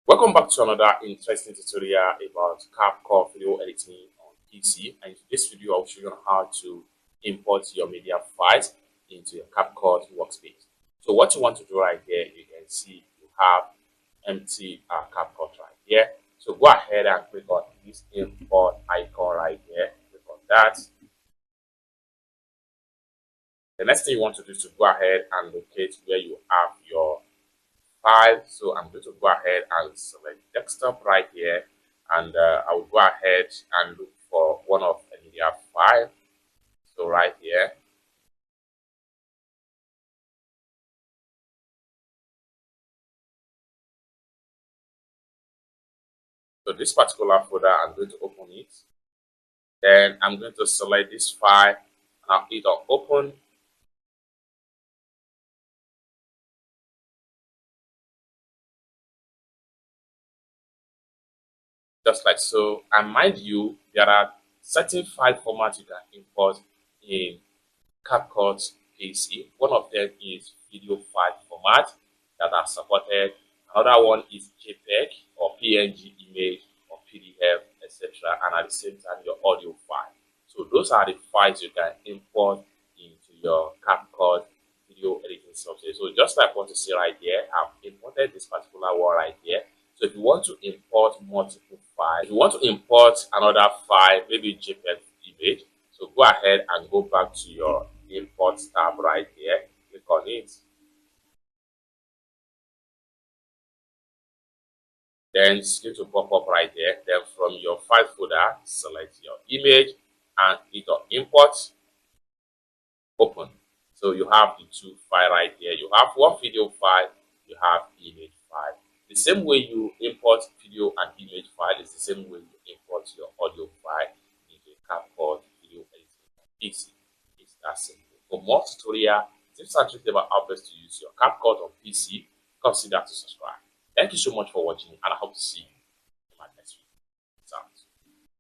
Welcome back to another interesting tutorial about CapCut video editing on PC. And in this video, I'll show you how to import your media files into your CapCut workspace. So what you want to do right here, you can see you have empty CapCut right here. So go ahead and click on this import icon right here. Click on that. The next thing you want to do is to go ahead and locate where you have your file. So I'm going to go ahead and select desktop right here, and I will go ahead and look for one of the media file. So right here, so this particular folder, I'm going to open it. Then I'm going to select this file and I'll hit on open. Just like so. And mind you, there are certain file formats you can import in CapCut PC. One of them is video file format that are supported. Another one is JPEG or PNG image or PDF, etc. And at the same time, your audio file. So those are the files you can import into your CapCut video editing software. So just like what you see right here, I've imported this particular one right here. So if you want to import multiple files, if you want to import another file, maybe JPEG image, so go ahead and go back to your import tab right here, click on it. Then it's going to pop up right there. Then from your file folder, select your image and hit on import, open. So you have the two files right here. You have one video file, you have image file. The same way you import video and image file is the same way you import your audio file into CapCut video editing on PC. It's that simple. For more tutorial tips and tricks about how best to use your CapCut on PC, consider to subscribe. Thank you so much for watching, and I hope to see you